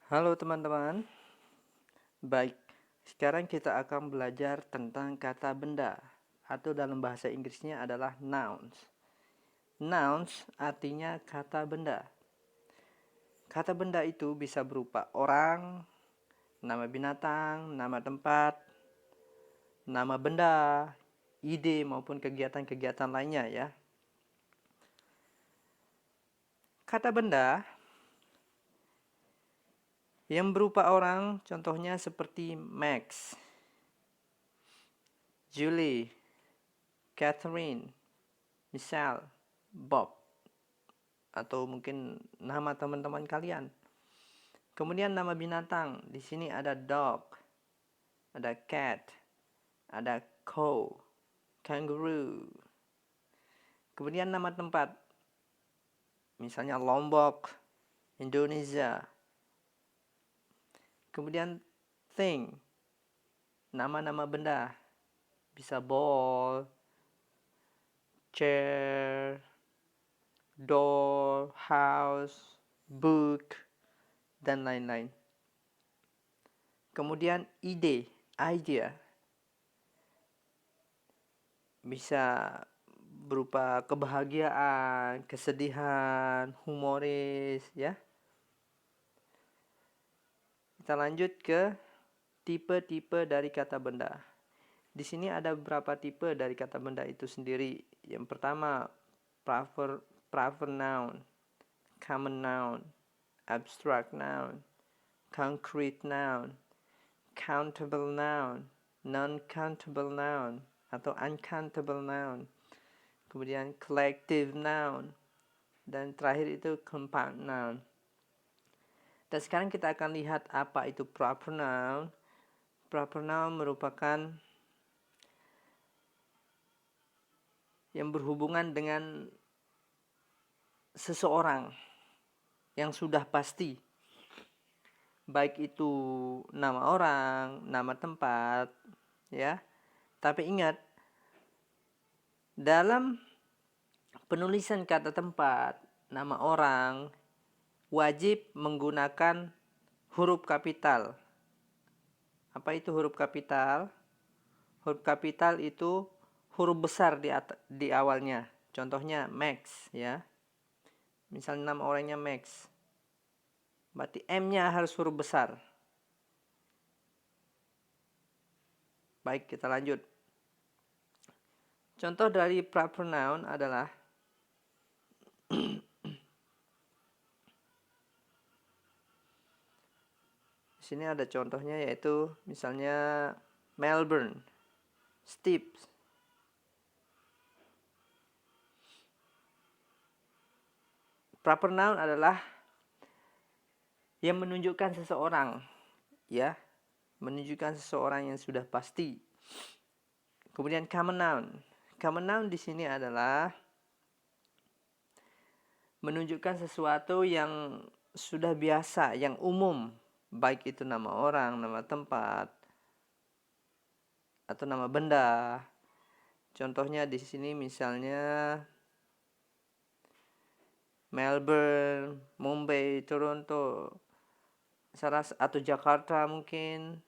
Halo teman-teman, baik, sekarang kita akan belajar tentang kata benda atau dalam bahasa Inggrisnya adalah nouns. Nouns artinya kata benda. Kata benda itu bisa berupa orang, nama binatang, nama tempat, nama benda, ide maupun kegiatan-kegiatan lainnya ya. Kata benda yang berupa orang contohnya seperti Max, Julie, Catherine, Michelle, Bob, atau mungkin nama teman-teman kalian. Kemudian nama binatang, di sini ada dog, ada cat, ada cow, kangaroo. Kemudian nama tempat, misalnya Lombok, Indonesia. Kemudian thing, nama-nama benda, bisa ball, chair, door, house, book, dan lain-lain. Kemudian ide, idea, bisa berupa kebahagiaan, kesedihan, humoris ya. Kita lanjut ke tipe-tipe dari kata benda. Di sini ada beberapa tipe dari kata benda itu sendiri. Yang pertama, proper noun, common noun, abstract noun, concrete noun, countable noun, non-countable noun, atau uncountable noun. Kemudian collective noun, dan terakhir itu compound noun. Dan sekarang kita akan lihat apa itu proper noun. Proper noun merupakan yang berhubungan dengan seseorang yang sudah pasti, baik itu nama orang, nama tempat ya. Tapi ingat, dalam penulisan kata tempat, nama orang wajib menggunakan huruf kapital. Apa itu huruf kapital? Huruf kapital itu huruf besar di awalnya. Contohnya Max ya. Misalnya nama orangnya Max. Berarti M-nya harus huruf besar. Baik, kita lanjut. Contoh dari proper noun adalah di sini ada contohnya, yaitu misalnya Melbourne, Steve. Proper noun adalah yang menunjukkan seseorang ya, menunjukkan seseorang yang sudah pasti. Kemudian common noun. Common noun di sini adalah menunjukkan sesuatu yang sudah biasa, yang umum, baik itu nama orang, nama tempat, atau nama benda. Contohnya di sini misalnya Melbourne, Mumbai, Toronto, atau Jakarta mungkin.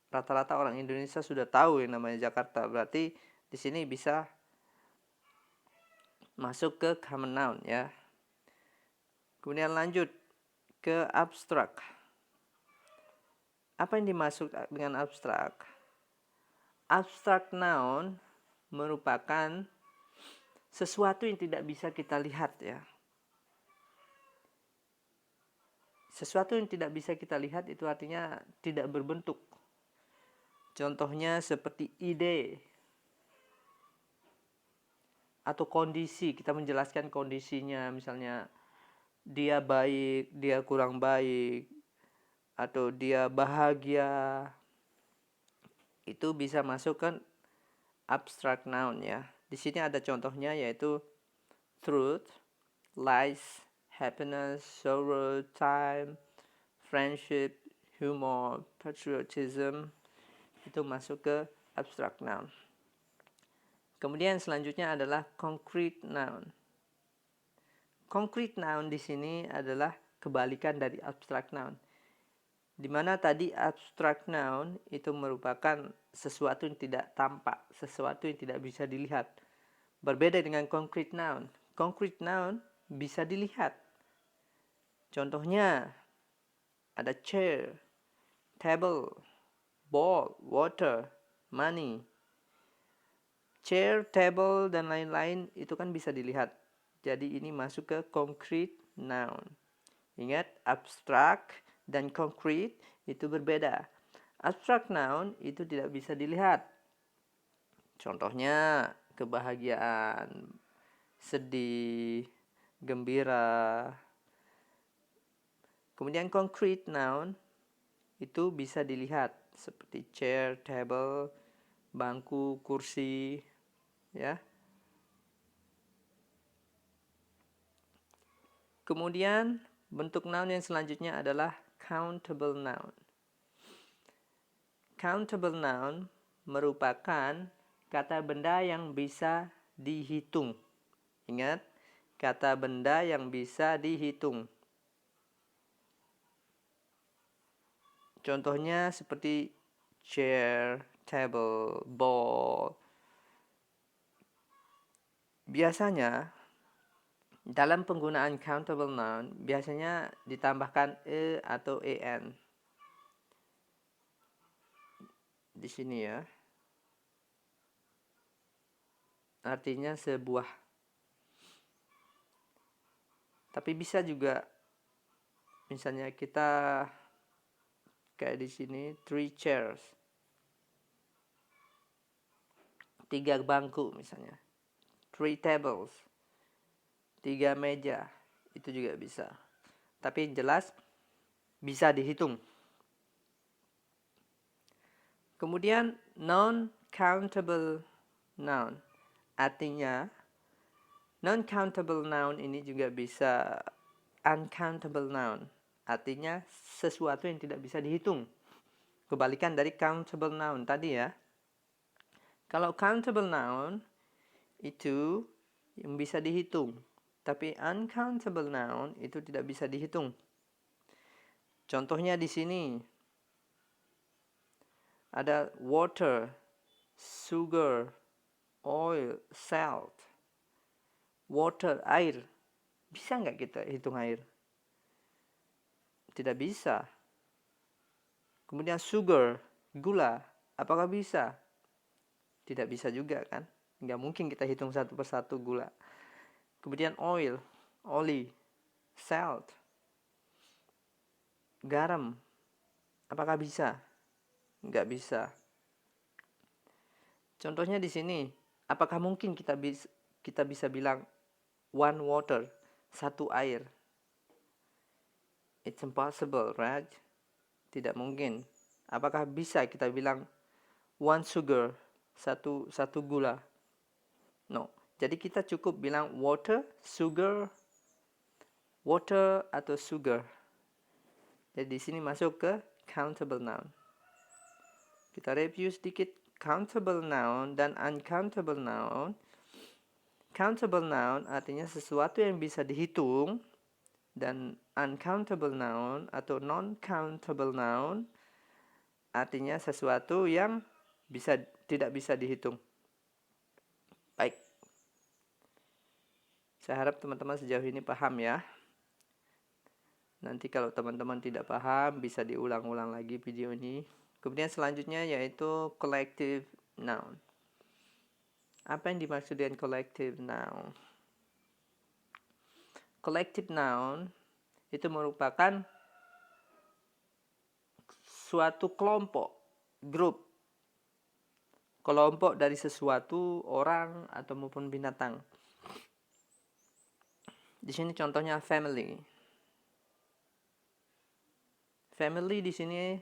Rata-rata orang Indonesia sudah tahu yang namanya Jakarta. Berarti di sini bisa masuk ke common noun ya. Kemudian lanjut ke abstrak. Apa yang dimaksud dengan abstrak? Abstract noun merupakan sesuatu yang tidak bisa kita lihat ya. Sesuatu yang tidak bisa kita lihat itu artinya tidak berbentuk. Contohnya seperti ide atau kondisi. Kita menjelaskan kondisinya, misalnya dia baik, dia kurang baik, atau dia bahagia. Itu bisa masuk ke abstract noun ya. Di sini ada contohnya, yaitu truth, lies, happiness, sorrow, time, friendship, humor, patriotism. Itu masuk ke abstract noun. Kemudian selanjutnya adalah concrete noun. Concrete noun di sini adalah kebalikan dari abstract noun. Dimana tadi abstract noun itu merupakan sesuatu yang tidak tampak, sesuatu yang tidak bisa dilihat. Berbeda dengan concrete noun. Concrete noun bisa dilihat. Contohnya ada chair, table, ball, water, money. Chair, table, dan lain-lain itu kan bisa dilihat. Jadi ini masuk ke concrete noun. Ingat, abstract dan concrete itu berbeda. Abstract noun itu tidak bisa dilihat. Contohnya kebahagiaan, sedih, gembira. Kemudian concrete noun itu bisa dilihat seperti chair, table, bangku, kursi, ya. Kemudian bentuk noun yang selanjutnya adalah countable noun. Countable noun merupakan kata benda yang bisa dihitung. Ingat, kata benda yang bisa dihitung. Contohnya seperti chair, table, ball. Biasanya dalam penggunaan countable noun biasanya ditambahkan e atau en. Di sini ya. Artinya sebuah. Tapi bisa juga misalnya kita kayak di sini 3 chairs. 3 bangku misalnya. 3 tables. 3 meja. Itu juga bisa. Tapi jelas bisa dihitung. Kemudian non-countable noun. Artinya non-countable noun ini juga bisa uncountable noun. Artinya sesuatu yang tidak bisa dihitung. Kebalikan dari countable noun tadi ya. Kalau countable noun itu yang bisa dihitung. Tapi uncountable noun itu tidak bisa dihitung. Contohnya di sini ada water, sugar, oil, salt. Water, air. Bisa nggak kita hitung air? Tidak bisa. Kemudian sugar, gula. Apakah bisa? Tidak bisa juga kan? Nggak mungkin kita hitung satu persatu gula. Kemudian oil, oli, salt, garam. Apakah bisa? Nggak bisa. Contohnya di sini, apakah mungkin kita bisa bilang one water, satu air? It's impossible, right? Tidak mungkin. Apakah bisa kita bilang one sugar, satu gula? No. Jadi kita cukup bilang water, sugar, water atau sugar. Jadi di sini masuk ke countable noun. Kita review sedikit countable noun dan uncountable noun. Countable noun artinya sesuatu yang bisa dihitung, dan uncountable noun atau non-countable noun artinya sesuatu yang tidak bisa dihitung. Baik. Saya harap teman-teman sejauh ini paham ya. Nanti kalau teman-teman tidak paham bisa diulang-ulang lagi video ini. Kemudian selanjutnya yaitu collective noun. Apa yang dimaksud dengan collective noun? Collective noun itu merupakan suatu kelompok, grup. Kelompok dari sesuatu, orang, atau maupun binatang. Di sini contohnya family. Family di sini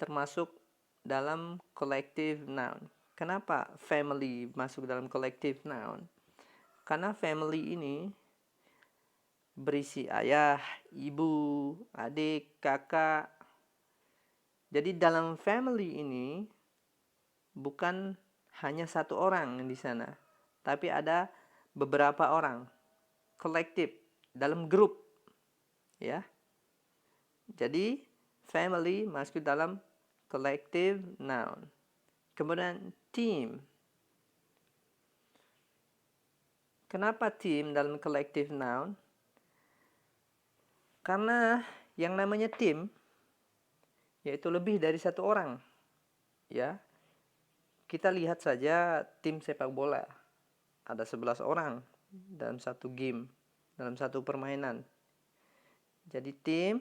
termasuk dalam collective noun. Kenapa family masuk dalam collective noun? Karena family ini berisi ayah, ibu, adik, kakak. Jadi dalam family ini bukan hanya satu orang di sana, tapi ada beberapa orang. Kolektif dalam grup, ya. Jadi family masuk dalam collective noun. Kemudian team. Kenapa team dalam collective noun? Karena yang namanya tim yaitu lebih dari satu orang. Ya. Kita lihat saja tim sepak bola. Ada 11 orang dalam satu game, dalam satu permainan. Jadi tim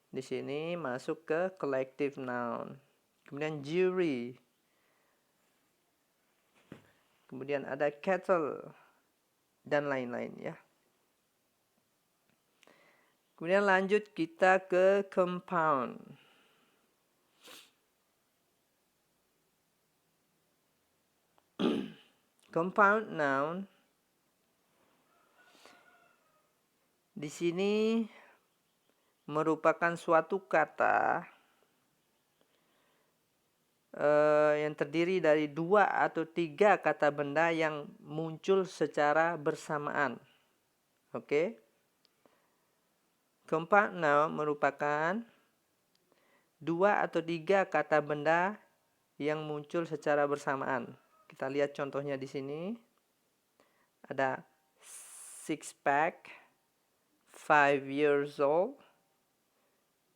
di sini masuk ke collective noun. Kemudian jury. Kemudian ada cattle dan lain-lain ya. Kemudian lanjut kita ke compound. Compound noun di sini merupakan suatu kata yang terdiri dari 2 atau 3 kata benda yang muncul secara bersamaan. Oke. Compound noun merupakan 2 atau 3 kata benda yang muncul secara bersamaan. Kita lihat contohnya di sini. Ada six pack, 5 years old,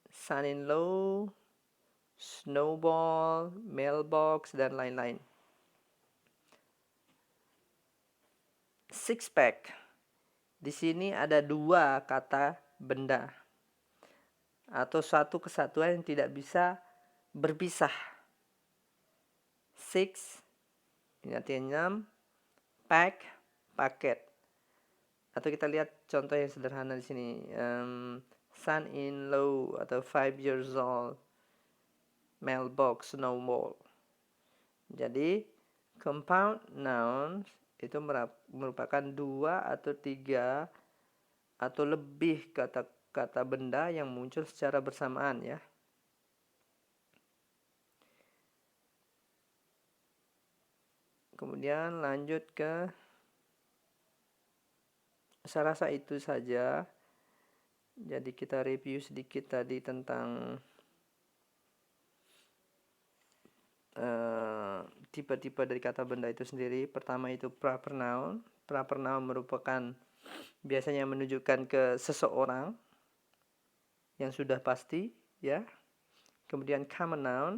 son-in-law, snowball, mailbox, dan lain-lain. Six pack. Di sini ada 2 kata benda atau satu kesatuan yang tidak bisa berpisah. Six, ini artinya 6, pack, paket. Atau kita lihat contoh yang sederhana di sini. Son-in-law atau 5 years old, mailbox, snowball. Jadi compound nouns itu merupakan 2 atau 3 atau lebih kata benda yang muncul secara bersamaan ya. Kemudian lanjut ke, saya rasa itu saja. Jadi kita review sedikit tadi tentang tipe-tipe dari kata benda itu sendiri. Pertama itu proper noun. Proper noun merupakan biasanya menunjukkan ke seseorang yang sudah pasti ya. Kemudian common noun,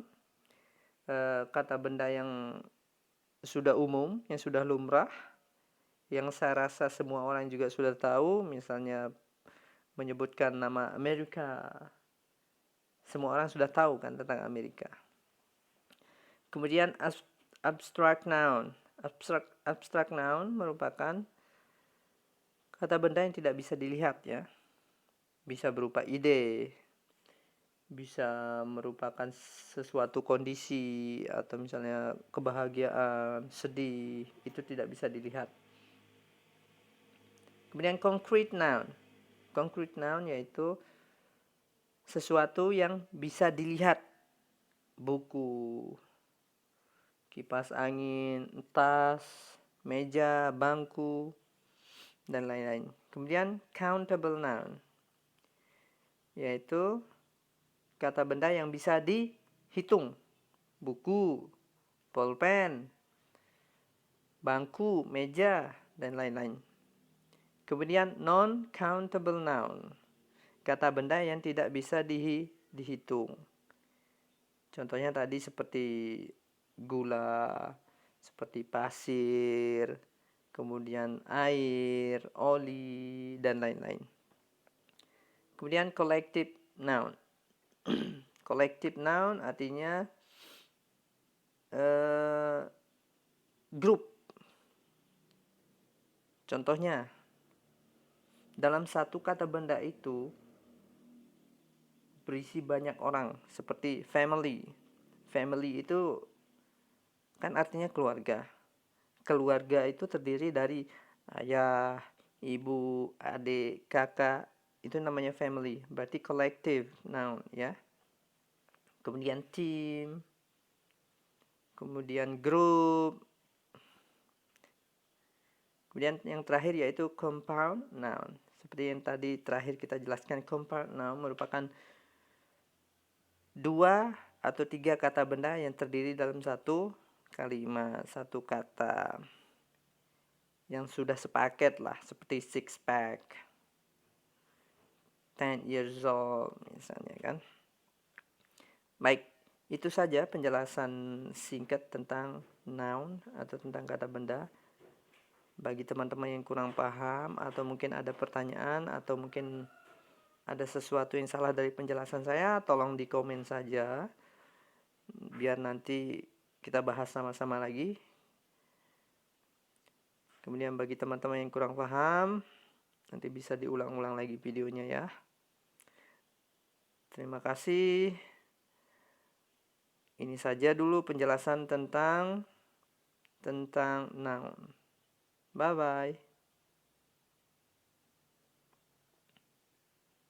kata benda yang sudah umum, yang sudah lumrah, yang saya rasa semua orang juga sudah tahu. Misalnya menyebutkan nama Amerika, semua orang sudah tahu kan tentang Amerika. Kemudian abstract noun. Abstract noun merupakan kata benda yang tidak bisa dilihat ya. Bisa berupa ide, bisa merupakan sesuatu kondisi, atau misalnya kebahagiaan, sedih, itu tidak bisa dilihat. Kemudian concrete noun. Concrete noun yaitu sesuatu yang bisa dilihat. Buku, kipas angin, tas, meja, bangku, dan lain-lain. Kemudian countable noun yaitu kata benda yang bisa dihitung. Buku, pulpen, bangku, meja, dan lain-lain. Kemudian non-countable noun, kata benda yang tidak bisa dihitung. Contohnya tadi seperti gula, seperti pasir, kemudian air, oli, dan lain-lain. Kemudian collective noun. Collective noun artinya grup. Contohnya, dalam satu kata benda itu berisi banyak orang, seperti family. Family itu kan artinya keluarga. Keluarga itu terdiri dari ayah, ibu, adik, kakak, itu namanya family. Berarti collective noun ya. Kemudian team, kemudian group. Kemudian yang terakhir yaitu compound noun. Seperti yang tadi terakhir kita jelaskan, compound noun merupakan 2 atau 3 kata benda yang terdiri dalam satu kalimat, satu kata. Yang sudah sepaket lah, seperti six pack, 10 years old misalnya kan. Baik, itu saja penjelasan singkat tentang noun atau tentang kata benda. Bagi teman-teman yang kurang paham atau mungkin ada pertanyaan atau mungkin ada sesuatu yang salah dari penjelasan saya, tolong di komen saja biar nanti kita bahas sama-sama lagi. Kemudian bagi teman-teman yang kurang paham, nanti bisa diulang-ulang lagi videonya ya. Terima kasih. Ini saja dulu penjelasan tentang noun. Bye bye.